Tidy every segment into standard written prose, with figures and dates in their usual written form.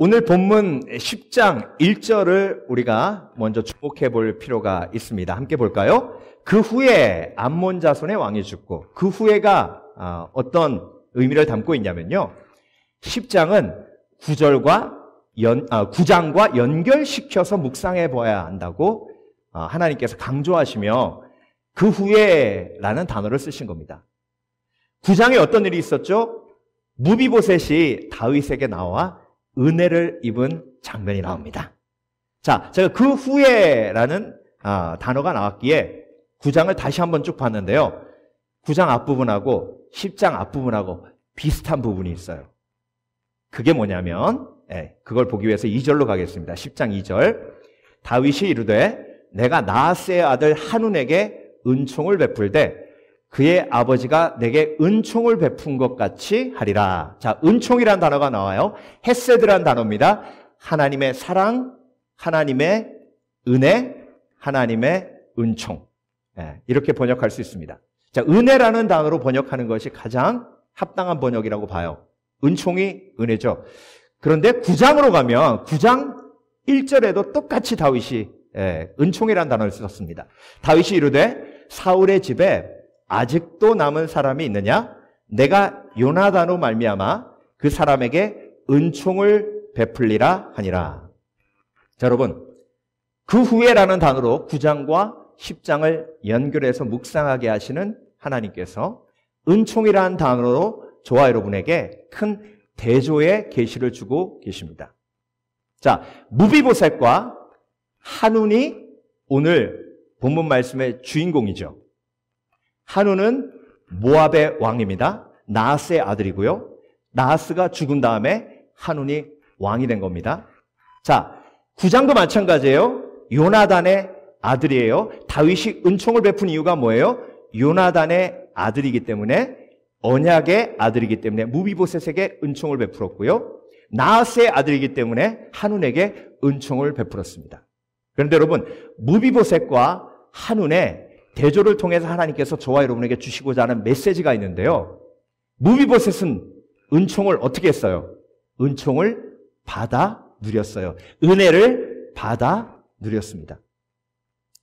오늘 본문 10장 1절을 우리가 먼저 주목해 볼 필요가 있습니다. 함께 볼까요? 그 후에 암몬 자손의 왕이 죽고, 그 후에가 어떤 의미를 담고 있냐면요, 10장은 9장과 연결시켜서 묵상해 봐야 한다고 하나님께서 강조하시며 그 후에라는 단어를 쓰신 겁니다. 9장에 어떤 일이 있었죠? 무비보셋이 다윗에게 나와 은혜를 입은 장면이 나옵니다. 자, 제가 그 후에라는 단어가 나왔기에 9장을 다시 한번 쭉 봤는데요, 9장 앞부분하고 10장 앞부분하고 비슷한 부분이 있어요. 그게 뭐냐면, 그걸 보기 위해서 2절로 가겠습니다. 10장 2절. 다윗이 이르되 내가 나하스의 아들 한운에게 은총을 베풀되 그의 아버지가 내게 은총을 베푼 것 같이 하리라. 자, 은총이란 단어가 나와요. 헤세드란 단어입니다. 하나님의 사랑, 하나님의 은혜, 하나님의 은총. 이렇게 번역할 수 있습니다. 자, 은혜라는 단어로 번역하는 것이 가장 합당한 번역이라고 봐요. 은총이 은혜죠. 그런데 9장으로 가면 9장 1절에도 똑같이 다윗이 은총이라는 단어를 썼습니다. 다윗이 이르되 사울의 집에 아직도 남은 사람이 있느냐? 내가 요나단으로 말미암아 그 사람에게 은총을 베풀리라 하니라. 자, 여러분, 그 후에라는 단어로 9장과 10장을 연결해서 묵상하게 하시는 하나님께서 은총이라는 단어로 저와 여러분에게 큰 대조의 계시를 주고 계십니다. 자, 무비보셋과 한운이 오늘 본문 말씀의 주인공이죠. 한운은 모압의 왕입니다. 나하스의 아들이고요. 나하스가 죽은 다음에 한운이 왕이 된 겁니다. 자, 9장도 마찬가지예요. 요나단의 아들이에요. 다윗이 은총을 베푼 이유가 뭐예요? 요나단의 아들이기 때문에, 언약의 아들이기 때문에 무비보셋에게 은총을 베풀었고요. 나하스의 아들이기 때문에 한운에게 은총을 베풀었습니다. 그런데 여러분, 무비보셋과 한운의 대조를 통해서 하나님께서 저와 여러분에게 주시고자 하는 메시지가 있는데요, 무비보셋은 은총을 어떻게 했어요? 은총을 받아 누렸어요. 은혜를 받아 누렸습니다.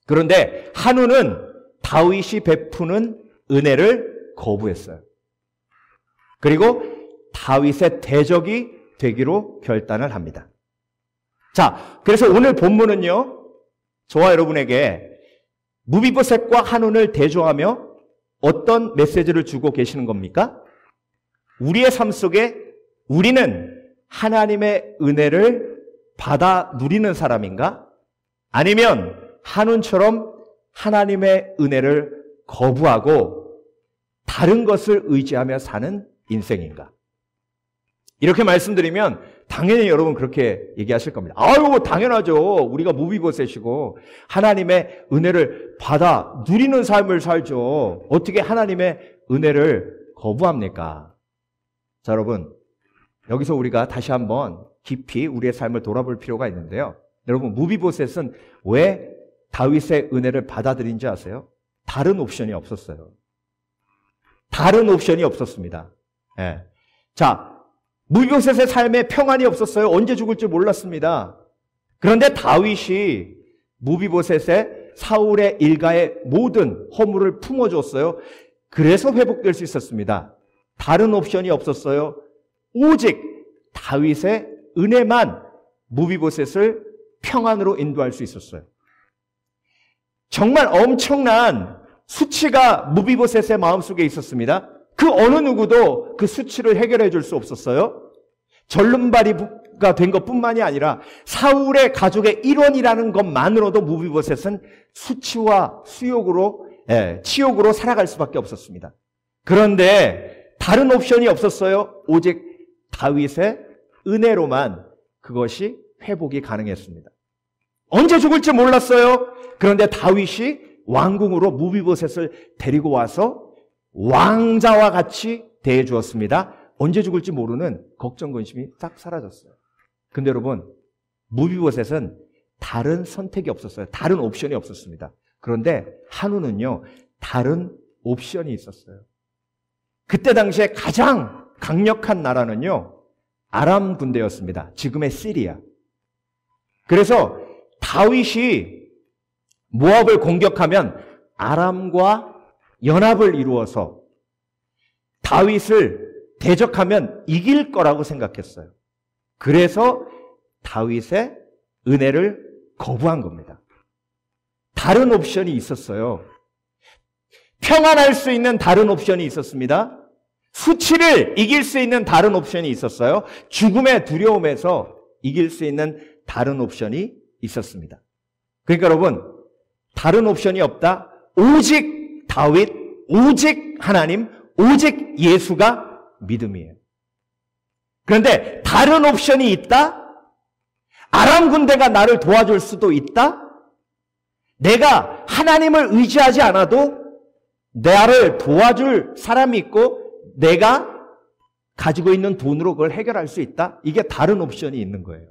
그런데 한운은 다윗이 베푸는 은혜를 거부했어요. 그리고 다윗의 대적이 되기로 결단을 합니다. 자, 그래서 오늘 본문은요, 저와 여러분에게 무비보셋과 한운을 대조하며 어떤 메시지를 주고 계시는 겁니까? 우리의 삶 속에 우리는 하나님의 은혜를 받아 누리는 사람인가? 아니면 한운처럼 하나님의 은혜를 거부하고 다른 것을 의지하며 사는 인생인가? 이렇게 말씀드리면 당연히 여러분 그렇게 얘기하실 겁니다. 아유, 당연하죠. 우리가 무비보셋이고 하나님의 은혜를 받아 누리는 삶을 살죠. 어떻게 하나님의 은혜를 거부합니까? 자, 여러분, 여기서 우리가 다시 한번 깊이 우리의 삶을 돌아볼 필요가 있는데요, 여러분, 무비보셋은 왜 다윗의 은혜를 받아들인지 아세요? 다른 옵션이 없었어요. 다른 옵션이 없었습니다. 자, 무비보셋의 삶에 평안이 없었어요. 언제 죽을지 몰랐습니다. 그런데 다윗이 무비보셋의 사울의 일가의 모든 허물을 품어줬어요. 그래서 회복될 수 있었습니다. 다른 옵션이 없었어요. 오직 다윗의 은혜만 무비보셋을 평안으로 인도할 수 있었어요. 정말 엄청난 수치가 무비보셋의 마음속에 있었습니다. 그 어느 누구도 그 수치를 해결해 줄 수 없었어요. 절름발이가 된 것뿐만이 아니라 사울의 가족의 일원이라는 것만으로도 무비보셋은 수치와 치욕으로 살아갈 수밖에 없었습니다. 그런데 다른 옵션이 없었어요. 오직 다윗의 은혜로만 그것이 회복이 가능했습니다. 언제 죽을지 몰랐어요. 그런데 다윗이 왕궁으로 무비보셋을 데리고 와서 왕자와 같이 대해 주었습니다. 언제 죽을지 모르는 걱정, 근심이 싹 사라졌어요. 근데 여러분, 무비보셋은 다른 선택이 없었어요. 다른 옵션이 없었습니다. 그런데 한우는요, 다른 옵션이 있었어요. 그때 당시에 가장 강력한 나라는요, 아람 군대였습니다. 지금의 시리아. 그래서 다윗이 모압을 공격하면 아람과 연합을 이루어서 다윗을 대적하면 이길 거라고 생각했어요. 그래서 다윗의 은혜를 거부한 겁니다. 다른 옵션이 있었어요. 평안할 수 있는 다른 옵션이 있었습니다. 수치를 이길 수 있는 다른 옵션이 있었어요. 죽음의 두려움에서 이길 수 있는 다른 옵션이 있었습니다. 그러니까 여러분, 다른 옵션이 없다. 오직 다윗, 오직 하나님, 오직 예수가 믿음이에요. 그런데 다른 옵션이 있다? 아람 군대가 나를 도와줄 수도 있다? 내가 하나님을 의지하지 않아도 나를 도와줄 사람이 있고 내가 가지고 있는 돈으로 그걸 해결할 수 있다? 이게 다른 옵션이 있는 거예요.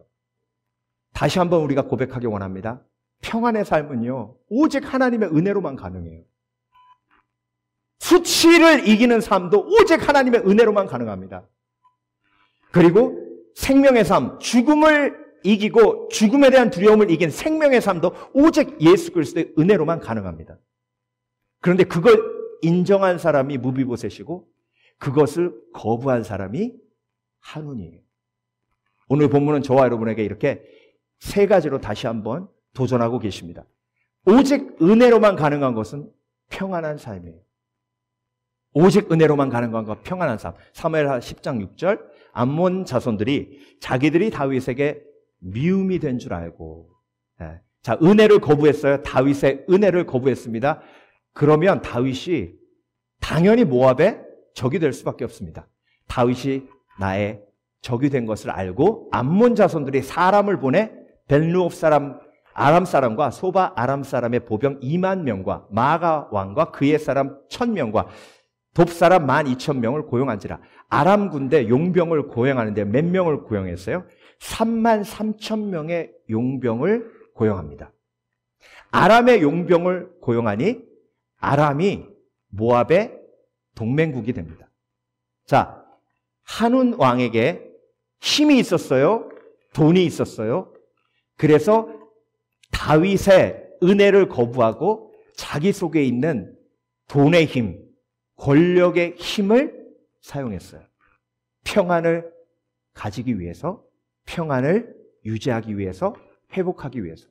다시 한번 우리가 고백하기 원합니다. 평안의 삶은요, 오직 하나님의 은혜로만 가능해요. 수치를 이기는 삶도 오직 하나님의 은혜로만 가능합니다. 그리고 생명의 삶, 죽음을 이기고 죽음에 대한 두려움을 이긴 생명의 삶도 오직 예수 그리스도의 은혜로만 가능합니다. 그런데 그걸 인정한 사람이 무비보셋이고 그것을 거부한 사람이 한운이에요. 오늘 본문은 저와 여러분에게 이렇게 세 가지로 다시 한번 도전하고 계십니다. 오직 은혜로만 가능한 것은 평안한 삶이에요. 오직 은혜로만 가능한 것, 평안한 삶. 사무엘하 10장 6절, 암몬 자손들이 자기들이 다윗에게 미움이 된 줄 알고, 자, 은혜를 거부했어요. 다윗의 은혜를 거부했습니다. 그러면 다윗이 당연히 모압의 적이 될 수밖에 없습니다. 다윗이 나의 적이 된 것을 알고 암몬 자손들이 사람을 보내 벨루옵 사람, 아람 사람과 소바 아람 사람의 보병 2만 명과 마가 왕과 그의 사람 1000명과 돕 사람 12,000명을 고용한지라. 아람 군대 용병을 고용하는데 몇 명을 고용했어요? 33,000명의 용병을 고용합니다. 아람의 용병을 고용하니 아람이 모압의 동맹국이 됩니다. 자, 한운 왕에게 힘이 있었어요. 돈이 있었어요. 그래서 다윗의 은혜를 거부하고 자기 속에 있는 돈의 힘, 권력의 힘을 사용했어요. 평안을 가지기 위해서, 평안을 유지하기 위해서, 회복하기 위해서.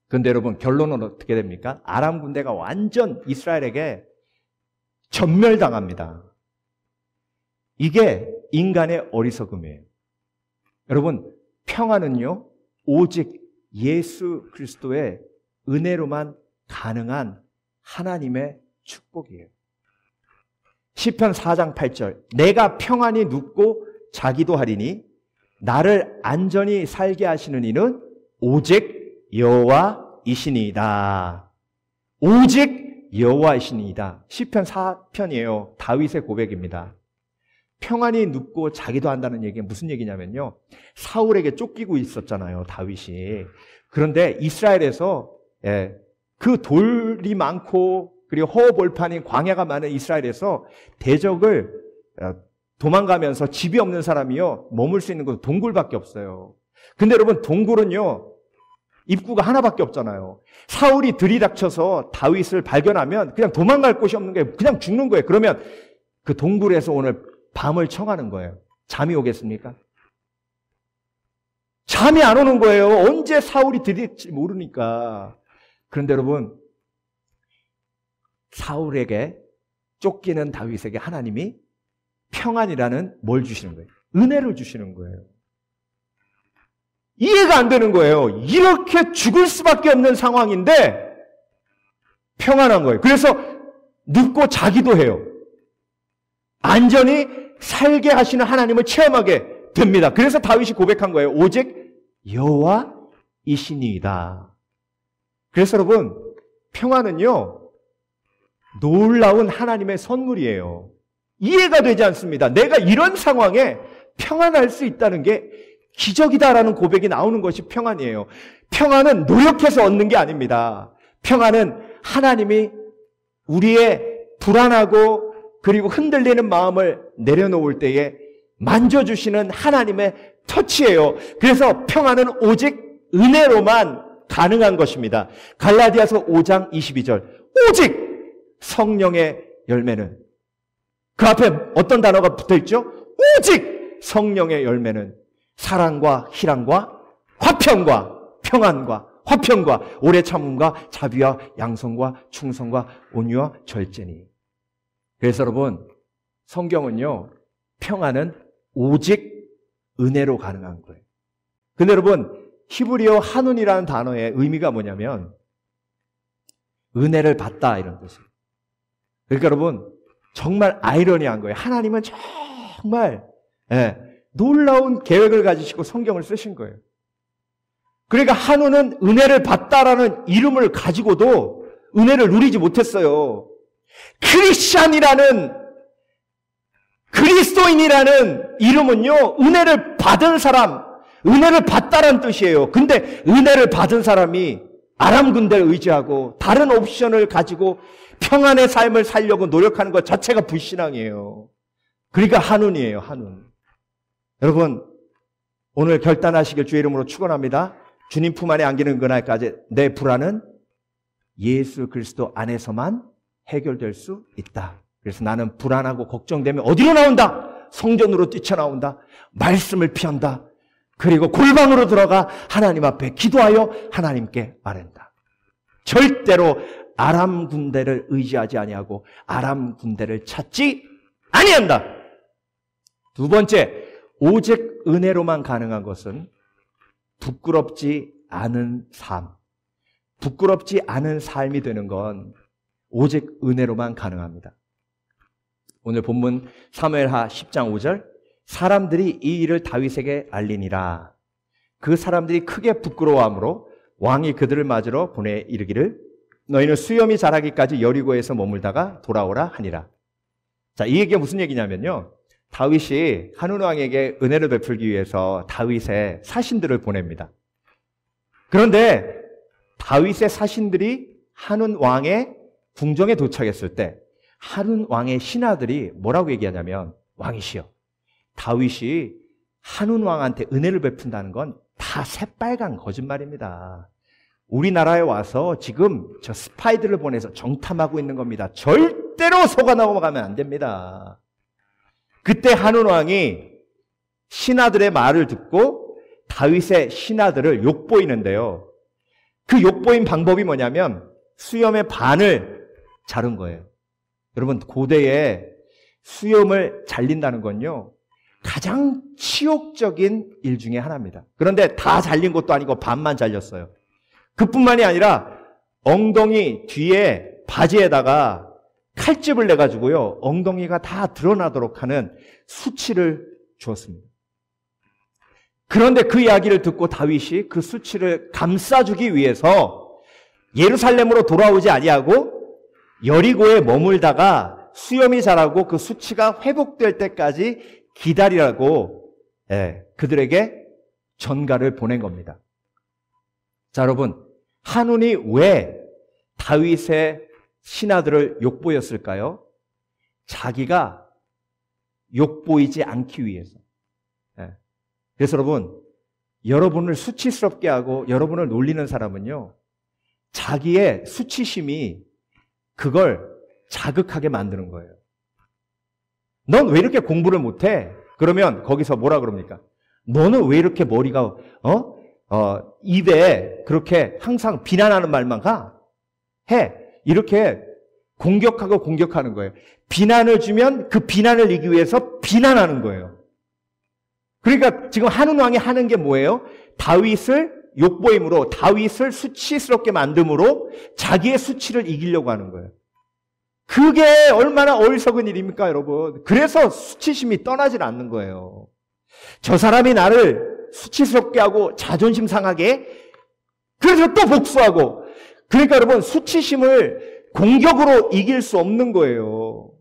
그런데 여러분, 결론은 어떻게 됩니까? 아람 군대가 완전 이스라엘에게 전멸당합니다. 이게 인간의 어리석음이에요. 여러분, 평안은요, 오직 예수 그리스도의 은혜로만 가능한 하나님의 축복이에요. 시편 4장 8절, 내가 평안히 눕고 자기도 하리니 나를 안전히 살게 하시는 이는 오직 여호와이시니이다. 오직 여호와이시니이다. 시편 4편이에요. 다윗의 고백입니다. 평안히 눕고 자기도 한다는 얘기가 무슨 얘기냐면요, 사울에게 쫓기고 있었잖아요, 다윗이. 그런데 이스라엘에서 그 돌이 많고 그리고 허허벌판인 광야가 많은 이스라엘에서 대적을 도망가면서 집이 없는 사람이요, 머물 수 있는 곳은 동굴밖에 없어요. 근데 여러분, 동굴은요, 입구가 하나밖에 없잖아요. 사울이 들이닥쳐서 다윗을 발견하면 그냥 도망갈 곳이 없는 거예요. 그냥 죽는 거예요. 그러면 그 동굴에서 오늘 밤을 청하는 거예요. 잠이 오겠습니까? 잠이 안 오는 거예요. 언제 사울이 들이닥칠지 모르니까. 그런데 여러분, 사울에게 쫓기는 다윗에게 하나님이 평안이라는 뭘 주시는 거예요? 은혜를 주시는 거예요. 이해가 안 되는 거예요. 이렇게 죽을 수밖에 없는 상황인데 평안한 거예요. 그래서 눕고 자기도 해요. 안전히 살게 하시는 하나님을 체험하게 됩니다. 그래서 다윗이 고백한 거예요. 오직 여호와이시니이다. 그래서 여러분, 평안은요, 놀라운 하나님의 선물이에요. 이해가 되지 않습니다. 내가 이런 상황에 평안할 수 있다는 게 기적이다라는 고백이 나오는 것이 평안이에요. 평안은 노력해서 얻는 게 아닙니다. 평안은 하나님이 우리의 불안하고 그리고 흔들리는 마음을 내려놓을 때에 만져주시는 하나님의 터치예요. 그래서 평안은 오직 은혜로만 가능한 것입니다. 갈라디아서 5장 22절. 오직 성령의 열매는, 그 앞에 어떤 단어가 붙어있죠? 오직 성령의 열매는 사랑과 희랑과 화평과 평안과 화평과 오래 참음과 자비와 양성과 충성과 온유와 절제니. 그래서 여러분, 성경은요, 평안은 오직 은혜로 가능한 거예요. 근데 여러분, 히브리어 한운이라는 단어의 의미가 뭐냐면 은혜를 받다, 이런 뜻이에요. 그러니까 여러분, 정말 아이러니한 거예요. 하나님은 정말 놀라운 계획을 가지시고 성경을 쓰신 거예요. 그러니까 한우는 은혜를 받다라는 이름을 가지고도 은혜를 누리지 못했어요. 크리스찬이라는, 그리스도인이라는 이름은요, 은혜를 받은 사람, 은혜를 받다라는 뜻이에요. 근데 은혜를 받은 사람이 아람 군대를 의지하고 다른 옵션을 가지고 평안의 삶을 살려고 노력하는 것 자체가 불신앙이에요. 그러니까 한운이에요, 한운. 여러분, 오늘 결단하시길 주의 이름으로 축원합니다. 주님 품 안에 안기는 그날까지 내 불안은 예수 그리스도 안에서만 해결될 수 있다. 그래서 나는 불안하고 걱정되면 어디로 나온다? 성전으로 뛰쳐나온다. 말씀을 피한다. 그리고 골방으로 들어가 하나님 앞에 기도하여 하나님께 아랜다. 절대로 아람 군대를 의지하지 아니하고 아람 군대를 찾지 아니한다. 두 번째, 오직 은혜로만 가능한 것은 부끄럽지 않은 삶. 부끄럽지 않은 삶이 되는 건 오직 은혜로만 가능합니다. 오늘 본문 사무엘하 10장 5절, 사람들이 이 일을 다윗에게 알리니라. 그 사람들이 크게 부끄러워하므로 왕이 그들을 맞으러 보내 이르기를 너희는 수염이 자라기까지 여리고에서 머물다가 돌아오라 하니라. 자, 이 얘기가 무슨 얘기냐면요, 다윗이 한운 왕에게 은혜를 베풀기 위해서 다윗의 사신들을 보냅니다. 그런데 다윗의 사신들이 한운 왕의 궁정에 도착했을 때 한운 왕의 신하들이 뭐라고 얘기하냐면, 왕이시여, 다윗이 한운 왕한테 은혜를 베푼다는 건 다 새빨간 거짓말입니다. 우리나라에 와서 지금 저 스파이들을 보내서 정탐하고 있는 겁니다. 절대로 속아 넘어가면 안 됩니다. 그때 한운 왕이 신하들의 말을 듣고 다윗의 신하들을 욕보이는데요. 그 욕보인 방법이 뭐냐면 수염의 반을 자른 거예요. 여러분, 고대에 수염을 잘린다는 건요, 가장 치욕적인 일 중에 하나입니다. 그런데 다 잘린 것도 아니고 반만 잘렸어요. 그뿐만이 아니라 엉덩이 뒤에 바지에다가 칼집을 내가지고요, 엉덩이가 다 드러나도록 하는 수치를 주었습니다. 그런데 그 이야기를 듣고 다윗이 그 수치를 감싸주기 위해서 예루살렘으로 돌아오지 아니하고 여리고에 머물다가 수염이 자라고 그 수치가 회복될 때까지 기다리라고 그들에게 전가를 보낸 겁니다. 자, 여러분, 한운이 왜 다윗의 신하들을 욕보였을까요? 자기가 욕보이지 않기 위해서. 그래서 여러분, 여러분을 수치스럽게 하고 여러분을 놀리는 사람은요, 자기의 수치심이 그걸 자극하게 만드는 거예요. 넌 왜 이렇게 공부를 못해? 그러면 거기서 뭐라 그럽니까? 너는 왜 이렇게 머리가 입에 그렇게 항상 비난하는 말만 해? 이렇게 공격하는 거예요. 비난을 주면 그 비난을 이기기 위해서 비난하는 거예요. 그러니까 지금 한운 왕이 하는 게 뭐예요? 다윗을 욕보임으로, 다윗을 수치스럽게 만듦으로 자기의 수치를 이기려고 하는 거예요. 그게 얼마나 어리석은 일입니까, 여러분? 그래서 수치심이 떠나질 않는 거예요. 저 사람이 나를 수치스럽게 하고 자존심 상하게, 그래서 또 복수하고. 그러니까 여러분, 수치심을 공격으로 이길 수 없는 거예요.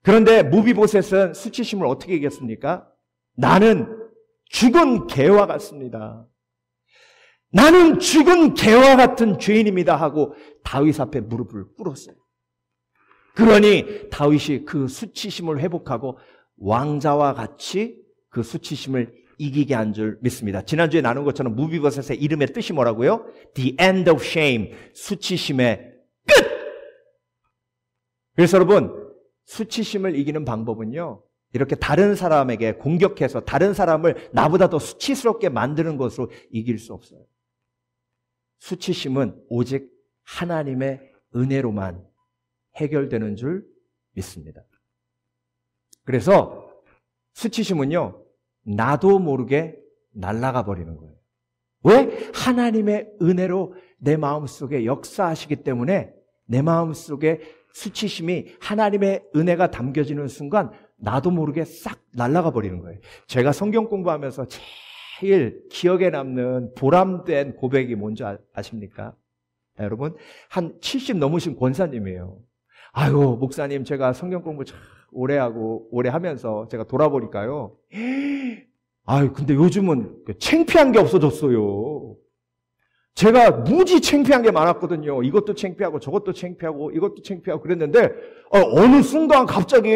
그런데 무비보셋은 수치심을 어떻게 이겼습니까? 나는 죽은 개와 같습니다. 나는 죽은 개와 같은 죄인입니다 하고 다윗 앞에 무릎을 꿇었어요. 그러니 다윗이 그 수치심을 회복하고 왕자와 같이 그 수치심을 이기게 한 줄 믿습니다. 지난주에 나눈 것처럼 무비버셋의 이름의 뜻이 뭐라고요? The end of shame, 수치심의 끝! 그래서 여러분, 수치심을 이기는 방법은요, 이렇게 다른 사람에게 공격해서 다른 사람을 나보다 더 수치스럽게 만드는 것으로 이길 수 없어요. 수치심은 오직 하나님의 은혜로만 해결되는 줄 믿습니다. 그래서 수치심은요, 나도 모르게 날아가 버리는 거예요. 왜? 하나님의 은혜로 내 마음속에 역사하시기 때문에 내 마음속에 수치심이 하나님의 은혜가 담겨지는 순간 나도 모르게 싹 날아가 버리는 거예요. 제가 성경 공부하면서 제일 기억에 남는 보람된 고백이 뭔지 아십니까? 여러분, 한 70 넘으신 권사님이에요. 아유, 목사님, 제가 성경 공부 참 오래 하면서 제가 돌아보니까요. 아유, 근데 요즘은 창피한 게 없어졌어요. 제가 무지 창피한 게 많았거든요. 이것도 창피하고 저것도 창피하고 이것도 창피하고 그랬는데 어느 순간 갑자기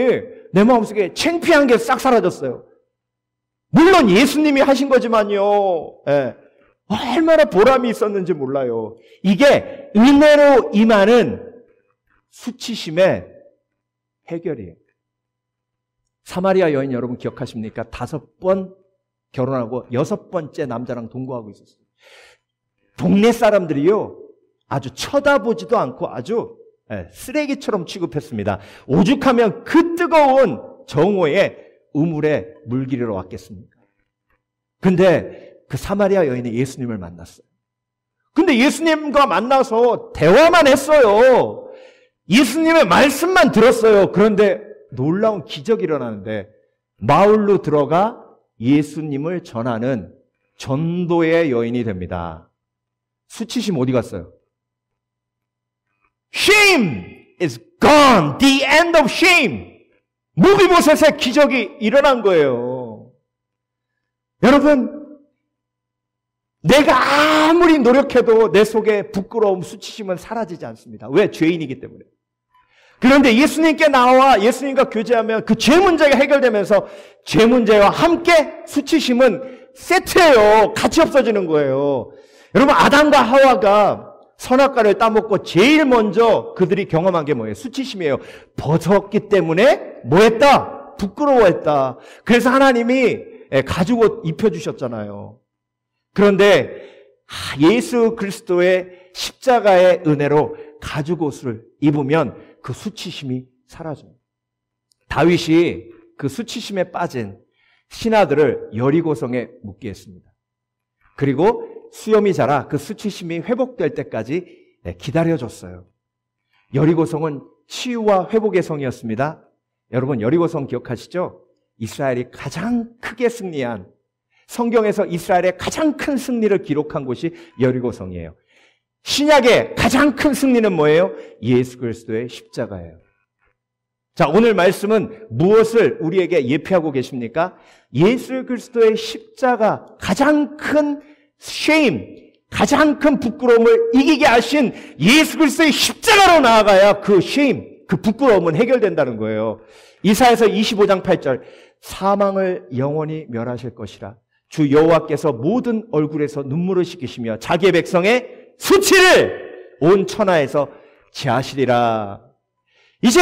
내 마음속에 창피한 게 싹 사라졌어요. 물론 예수님이 하신 거지만요. 예. 얼마나 보람이 있었는지 몰라요. 이게 은혜로 임하는 수치심의 해결이에요. 사마리아 여인 여러분 기억하십니까? 5번 결혼하고 6번째 남자랑 동거하고 있었어요. 동네 사람들이요, 아주 쳐다보지도 않고 아주 쓰레기처럼 취급했습니다. 오죽하면 그 뜨거운 정오에 우물에 물기르러 왔겠습니까? 근데 그 사마리아 여인이 예수님을 만났어요. 근데 예수님과 만나서 대화만 했어요. 예수님의 말씀만 들었어요. 그런데 놀라운 기적이 일어나는데 마을로 들어가 예수님을 전하는 전도의 여인이 됩니다. 수치심 어디 갔어요? Shame is gone. The end of shame. 무비보셋의 기적이 일어난 거예요. 여러분, 내가 아무리 노력해도 내 속에 부끄러움, 수치심은 사라지지 않습니다. 왜? 죄인이기 때문에. 그런데 예수님께 나와 예수님과 교제하면 그 죄 문제가 해결되면서 죄 문제와 함께 수치심은 세트예요. 같이 없어지는 거예요. 여러분, 아담과 하와가 선악과를 따먹고 제일 먼저 그들이 경험한 게 뭐예요? 수치심이에요. 벗었기 때문에 뭐 했다? 부끄러워했다. 그래서 하나님이 가죽옷 입혀주셨잖아요. 그런데 예수 그리스도의 십자가의 은혜로 가죽옷을 입으면 그 수치심이 사라져요. 다윗이 그 수치심에 빠진 신하들을 여리고성에 묻게 했습니다. 그리고 수염이 자라 그 수치심이 회복될 때까지 기다려줬어요. 여리고성은 치유와 회복의 성이었습니다. 여러분, 여리고성 기억하시죠? 이스라엘이 가장 크게 승리한, 성경에서 이스라엘의 가장 큰 승리를 기록한 곳이 여리고성이에요. 신약의 가장 큰 승리는 뭐예요? 예수 그리스도의 십자가예요. 자, 오늘 말씀은 무엇을 우리에게 예표하고 계십니까? 예수 그리스도의 십자가, 가장 큰 shame, 가장 큰 부끄러움을 이기게 하신 예수 그리스도의 십자가로 나아가야 그 shame, 그 부끄러움은 해결된다는 거예요. 이사야서 25장 8절, 사망을 영원히 멸하실 것이라 주 여호와께서 모든 얼굴에서 눈물을 씻기시며 자기의 백성의 수치를 온 천하에서 제하시리라. 이제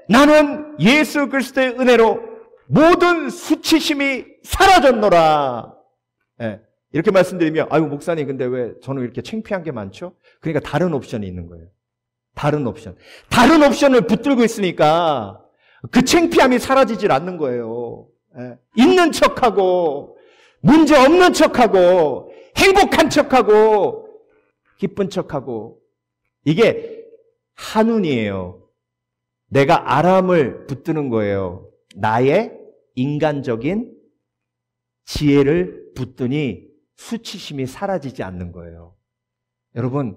나는 예수 그리스도의 은혜로 모든 수치심이 사라졌노라. 이렇게 말씀드리면, 아유, 목사님, 근데 왜 저는 이렇게 창피한 게 많죠? 그러니까 다른 옵션이 있는 거예요. 다른 옵션. 다른 옵션을 붙들고 있으니까 그 창피함이 사라지질 않는 거예요. 있는 척하고, 문제 없는 척하고, 행복한 척하고, 기쁜 척하고. 이게 한운이에요. 내가 아람을 붙드는 거예요. 나의 인간적인 지혜를 붙드니 수치심이 사라지지 않는 거예요. 여러분,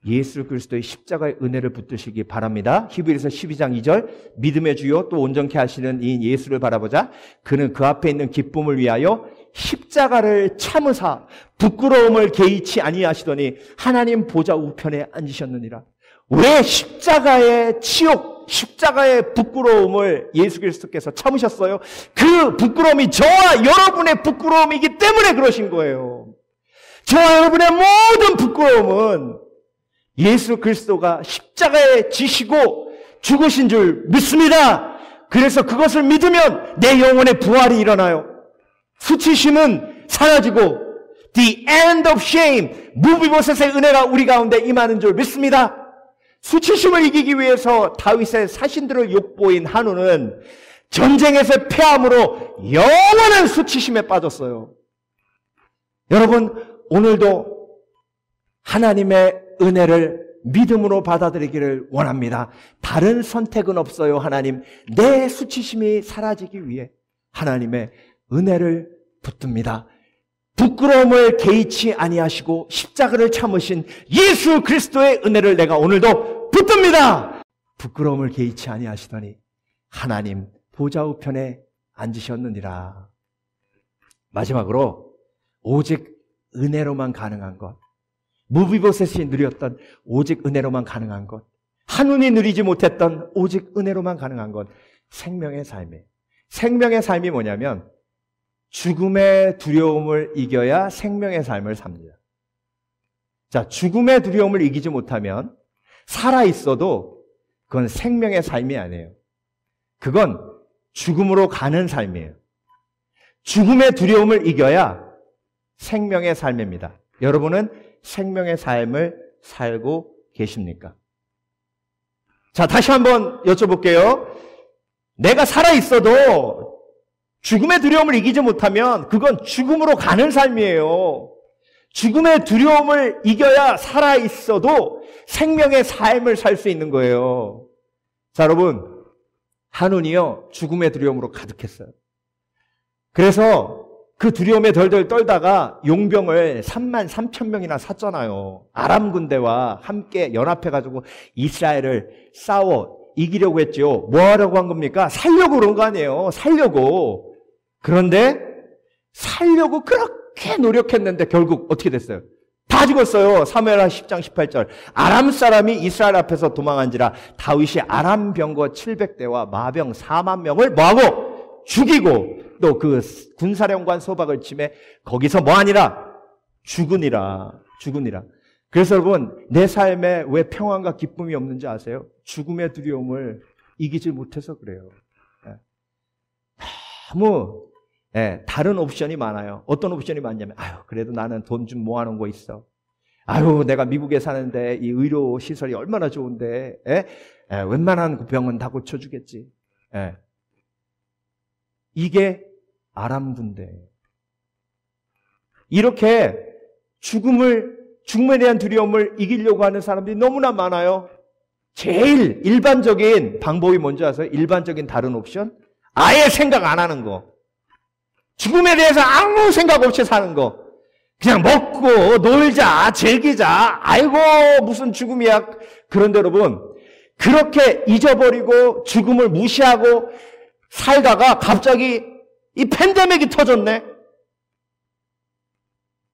예수 그리스도의 십자가의 은혜를 붙드시기 바랍니다. 히브리서 12장 2절, 믿음의 주요 또 온전케 하시는 이 예수를 바라보자. 그는 그 앞에 있는 기쁨을 위하여 십자가를 참으사 부끄러움을 개의치 아니하시더니 하나님 보좌 우편에 앉으셨느니라. 왜 십자가의 치욕, 십자가의 부끄러움을 예수 그리스도께서 참으셨어요. 그 부끄러움이 저와 여러분의 부끄러움이기 때문에 그러신 거예요. 저와 여러분의 모든 부끄러움은 예수 그리스도가 십자가에 지시고 죽으신 줄 믿습니다. 그래서 그것을 믿으면 내 영혼의 부활이 일어나요. 수치심은 사라지고 the end of shame, 무비보셋의 은혜가 우리 가운데 임하는 줄 믿습니다. 수치심을 이기기 위해서 다윗의 사신들을 욕보인 한우는 전쟁에서 패함으로 영원한 수치심에 빠졌어요. 여러분, 오늘도 하나님의 은혜를 믿음으로 받아들이기를 원합니다. 다른 선택은 없어요. 하나님, 내 수치심이 사라지기 위해 하나님의 은혜를 붙듭니다. 부끄러움을 개의치 아니하시고 십자가를 참으신 예수 그리스도의 은혜를 내가 오늘도 붙듭니다. 부끄러움을 개의치 아니하시더니 하나님 보좌 우편에 앉으셨느니라. 마지막으로 오직 은혜로만 가능한 것, 무비보셋이 누렸던 오직 은혜로만 가능한 것, 한운이 누리지 못했던 오직 은혜로만 가능한 것, 생명의 삶이에요. 생명의 삶이 뭐냐면 죽음의 두려움을 이겨야 생명의 삶을 삽니다. 자, 죽음의 두려움을 이기지 못하면 살아있어도 그건 생명의 삶이 아니에요. 그건 죽음으로 가는 삶이에요. 죽음의 두려움을 이겨야 생명의 삶입니다. 여러분은 생명의 삶을 살고 계십니까? 자, 다시 한번 여쭤볼게요. 내가 살아있어도 죽음의 두려움을 이기지 못하면 그건 죽음으로 가는 삶이에요. 죽음의 두려움을 이겨야 살아있어도 생명의 삶을 살 수 있는 거예요. 자, 여러분, 한운이요, 죽음의 두려움으로 가득했어요. 그래서 그 두려움에 덜덜 떨다가 용병을 33,000명이나 샀잖아요. 아람 군대와 함께 연합해가지고 이스라엘을 싸워 이기려고 했죠. 뭐 하려고 한 겁니까? 살려고 그런 거 아니에요. 살려고. 그런데 살려고 그렇게 노력했는데 결국 어떻게 됐어요? 다 죽었어요. 사무엘하 10장 18절. 아람 사람이 이스라엘 앞에서 도망한지라 다윗이 아람 병거 700대와 마병 4만 명을 뭐하고? 죽이고 또 그 군사령관 소박을 침해 거기서 뭐하니라? 죽으니라. 그래서 여러분, 내 삶에 왜 평안과 기쁨이 없는지 아세요? 죽음의 두려움을 이기지 못해서 그래요. 너무 다른 옵션이 많아요. 어떤 옵션이 많냐면, 그래도 나는 돈 좀 모아놓은 거 있어. 내가 미국에 사는데 이 의료 시설이 얼마나 좋은데, 웬만한 병은 다 고쳐주겠지. 이게 아람 군대예요. 이렇게 죽음에 대한 두려움을 이기려고 하는 사람들이 너무나 많아요. 제일 일반적인 방법이 뭔지 아세요? 일반적인 다른 옵션? 아예 생각 안 하는 거. 죽음에 대해서 아무 생각 없이 사는 거. 그냥 먹고 놀자, 즐기자. 아이고 무슨 죽음이야. 그런데 여러분, 그렇게 잊어버리고 죽음을 무시하고 살다가 갑자기 이 팬데믹이 터졌네.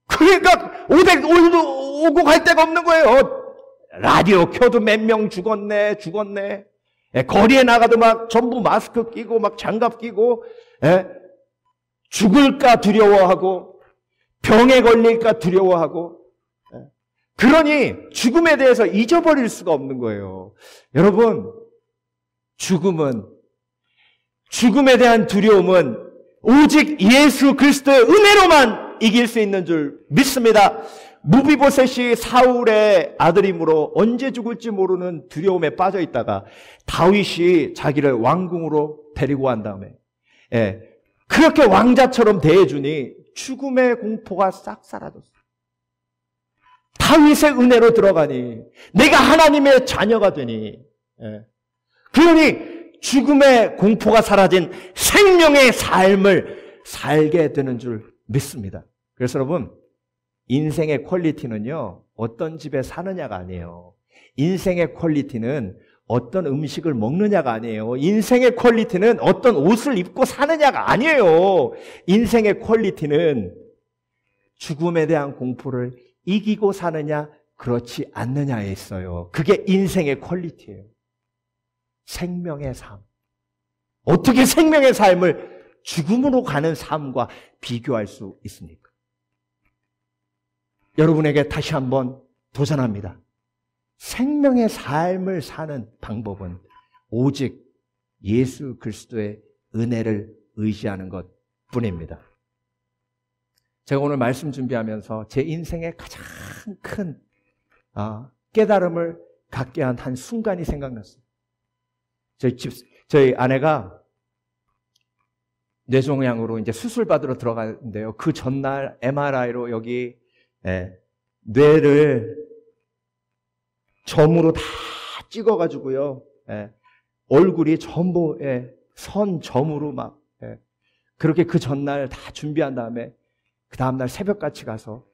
그러니까 오고 갈 데가 없는 거예요. 라디오 켜도 몇 명 죽었네. 거리에 나가도 막 전부 마스크 끼고 막 장갑 끼고 죽을까 두려워하고 병에 걸릴까 두려워하고 그러니 죽음에 대해서 잊어버릴 수가 없는 거예요. 여러분, 죽음에 대한 두려움은 오직 예수 그리스도의 은혜로만 이길 수 있는 줄 믿습니다. 무비보셋이 사울의 아들이므로 언제 죽을지 모르는 두려움에 빠져 있다가 다윗이 자기를 왕궁으로 데리고 간 다음에 그렇게 왕자처럼 대해주니 죽음의 공포가 싹 사라졌어요. 다윗의 은혜로 들어가니 내가 하나님의 자녀가 되니 그러니 죽음의 공포가 사라진 생명의 삶을 살게 되는 줄 믿습니다. 그래서 여러분, 인생의 퀄리티는요, 어떤 집에 사느냐가 아니에요. 인생의 퀄리티는 어떤 음식을 먹느냐가 아니에요. 인생의 퀄리티는 어떤 옷을 입고 사느냐가 아니에요. 인생의 퀄리티는 죽음에 대한 공포를 이기고 사느냐, 그렇지 않느냐에 있어요. 그게 인생의 퀄리티예요. 생명의 삶. 어떻게 생명의 삶을 죽음으로 가는 삶과 비교할 수 있습니까? 여러분에게 다시 한번 도전합니다. 생명의 삶을 사는 방법은 오직 예수 그리스도의 은혜를 의지하는 것 뿐입니다. 제가 오늘 말씀 준비하면서 제 인생의 가장 큰 깨달음을 갖게 한 순간이 생각났어요. 저희 아내가 뇌종양으로 이제 수술 받으러 들어가는데요. 그 전날 MRI로 여기 뇌를 점으로 다 찍어가지고요. 얼굴이 전부 선 점으로 막 그렇게 그 전날 다 준비한 다음에 그 다음날 새벽같이 가서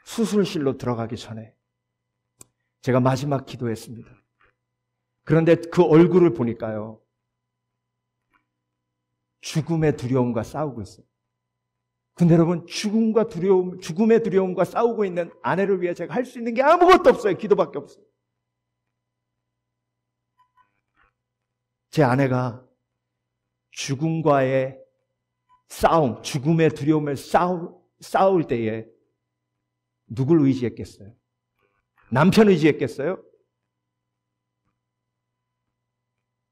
수술실로 들어가기 전에 제가 마지막 기도했습니다. 그런데 그 얼굴을 보니까요, 죽음의 두려움과 싸우고 있어요. 근데 여러분, 죽음의 두려움과 싸우고 있는 아내를 위해 제가 할 수 있는 게 아무것도 없어요. 기도밖에 없어요. 제 아내가 죽음과의 싸움, 죽음의 두려움을 싸울 때에 누굴 의지했겠어요? 남편 의지했겠어요?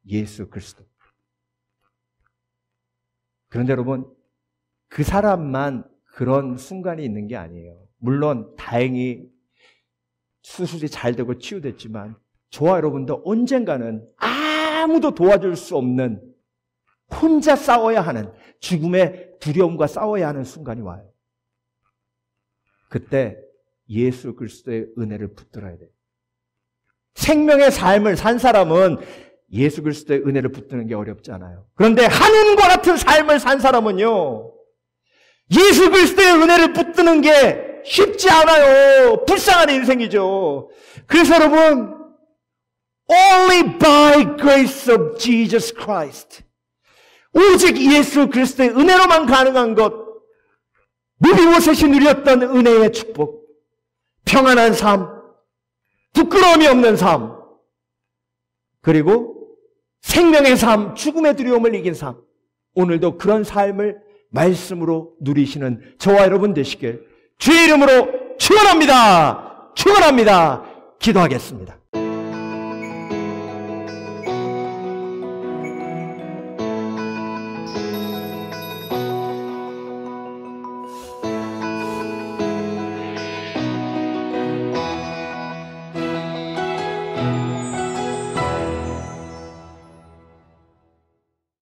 예수 그리스도. 그런데 여러분, 그 사람만 그런 순간이 있는 게 아니에요. 물론 다행히 수술이 잘 되고 치유됐지만 저와 여러분도 언젠가는 아무도 도와줄 수 없는 혼자 싸워야 하는 죽음의 두려움과 싸워야 하는 순간이 와요. 그때 예수 그리스도의 은혜를 붙들어야 돼요. 생명의 삶을 산 사람은 예수 그리스도의 은혜를 붙드는 게 어렵지 않아요. 그런데 하늘과 같은 삶을 산 사람은요, 예수 그리스도의 은혜를 붙드는 게 쉽지 않아요. 불쌍한 인생이죠. 그래서 여러분, only by grace of Jesus Christ, 오직 예수 그리스도의 은혜로만 가능한 것, 무비보셋이 누렸던 은혜의 축복, 평안한 삶, 부끄러움이 없는 삶, 그리고 생명의 삶, 죽음의 두려움을 이긴 삶, 오늘도 그런 삶을 말씀으로 누리시는 저와 여러분 되시길 주의 이름으로 축원합니다. 축원합니다. 기도하겠습니다.